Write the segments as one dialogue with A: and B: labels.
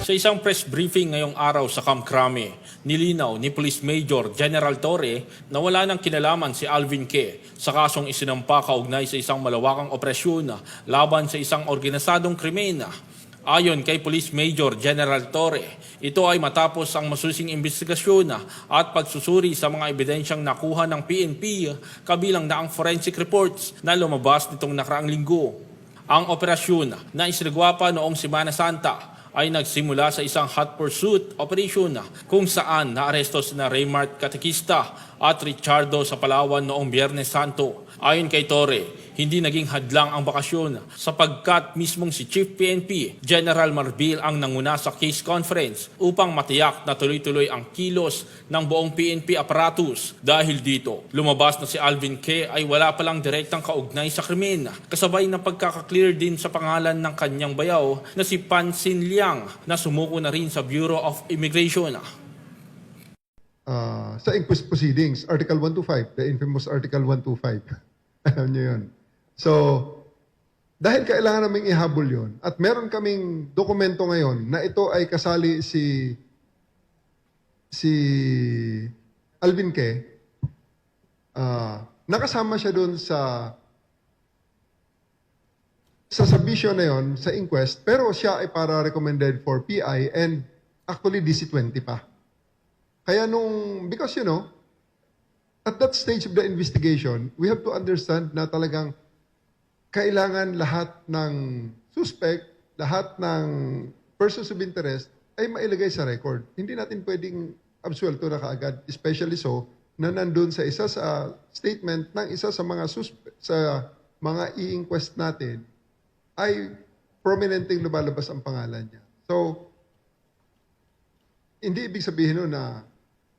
A: Sa isang press briefing ngayong araw sa Camp Crame, nilinaw ni Police Major General Torre na wala nang kinalaman si Alvin Ke sa kasong isinampa kaugnay sa isang malawakang operasyon laban sa isang organisadong krimen. Ayon kay Police Major General Torre, ito ay matapos ang masusing investigasyon at pagsusuri sa mga ebidensyang nakuha ng PNP kabilang na ang forensic reports na lumabas nitong nakaraang linggo. Ang operasyon na isinagawa pa noong Semana Santa ay nagsimula sa isang hot pursuit operation kung saan naaresto sina Raymart Catequista at Richardo sa Palawan noong Biyernes Santo. Ayon kay Torre, hindi naging hadlang ang bakasyon sapagkat mismong si Chief PNP General Marbil ang nanguna sa case conference upang matiyak na tuloy-tuloy ang kilos ng buong PNP apparatus. Dahil dito, lumabas na si Alvin Ke ay wala palang direktang kaugnay sa krimen, kasabay ng pagkakaklear din sa pangalan ng kanyang bayaw na si Pan Sin Liang na sumuko na rin sa Bureau of Immigration.
B: Sa inquest proceedings, Article 125, the infamous Article 125. Alam niyo yun. So, dahil kailangan naming ihabol yun, at meron kaming dokumento ngayon na ito ay kasali si Alvin Ke, nakasama siya doon sa submission na yun, sa inquest, pero siya ay para recommended for PI and actually DC-20 pa. Kaya because at that stage of the investigation, we have to understand na talagang kailangan lahat ng suspect, lahat ng persons of interest ay mailagay sa record. Hindi natin pwedeng absuelto na kaagad, especially so na nandun sa isa sa statement ng isa sa mga sa mga i-inquest natin ay prominenteng lumalabas ang pangalan niya. So, hindi ibig sabihin nun na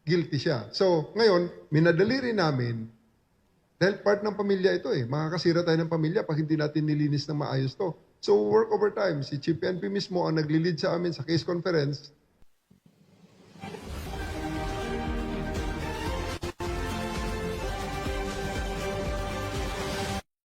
B: guilty siya. So, ngayon, minadali rin namin, dahil part ng pamilya ito makakasira tayo ng pamilya pag hindi natin nilinis ng maayos to. So, work overtime. Si Chief PNP mismo ang nagli-lead sa amin sa case conference